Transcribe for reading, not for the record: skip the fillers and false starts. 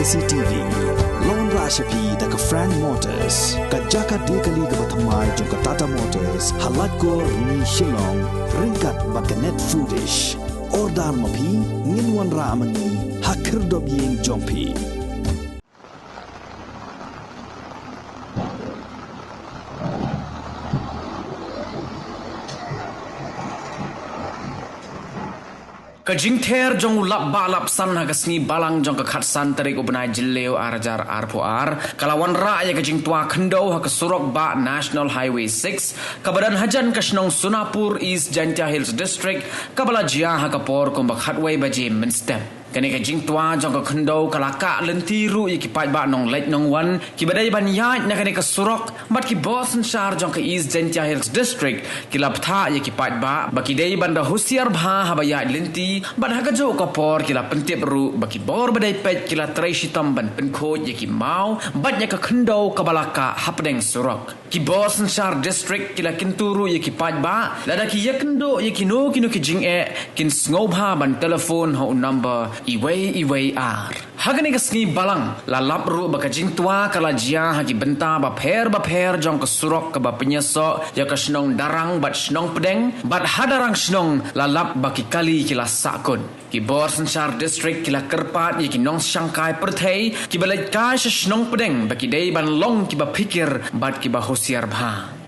KCTV Lon Rashapi daga Frank Motors kajaka dekali ga bathamai jong Tata Motors halat ko ni Shillong ringkat bakanet foodish ordal mapi nginwan ramani hakir dobyeng jongpi Kajing ter jong ulap balap san hagasni balang jong kakat san tarik ubnai jileo arjar arpoar kalawan ra ya kajing tua kendo hakasurok ba National Highway 6 kabadan hajan kasnong Sunapur East Jantia Hills District kabala jia hakapor kumbak hatway baje minstep kani kajing tua jong kendo kalaka lentiru ya kipai ba nong late nong wan kibadai ban ya na kani kasurok mat ki bosan shar jong ka East Jantia Hills District kilap tha ya kipai ba bakidai banda husiar bha habaya lenti ban hagajo kapor kila pentip ru baki bor badai pet kila trai shitam ban penko ya ki mau bat ya ka kendo kabalaka hapdeng surok ki bosan shar district kila kinturu ya kipai ba lada ki ya kendo ya kino ki jing e kin sngob ha ban telefon ho number iway ar hagani kasni balang la lapru bakajing tua kala jia hagi benta ba pher jong kesurok ke ba penyeso ya kasnong darang bat snong pedeng bat hadarang snong la lap baki kali kila sakun ki bor sanchar district kila kerpat ya ki nong sangkai perthei ki balai ka snong pedeng baki dei ban long ki ba pikir bat ki ba hosiar bha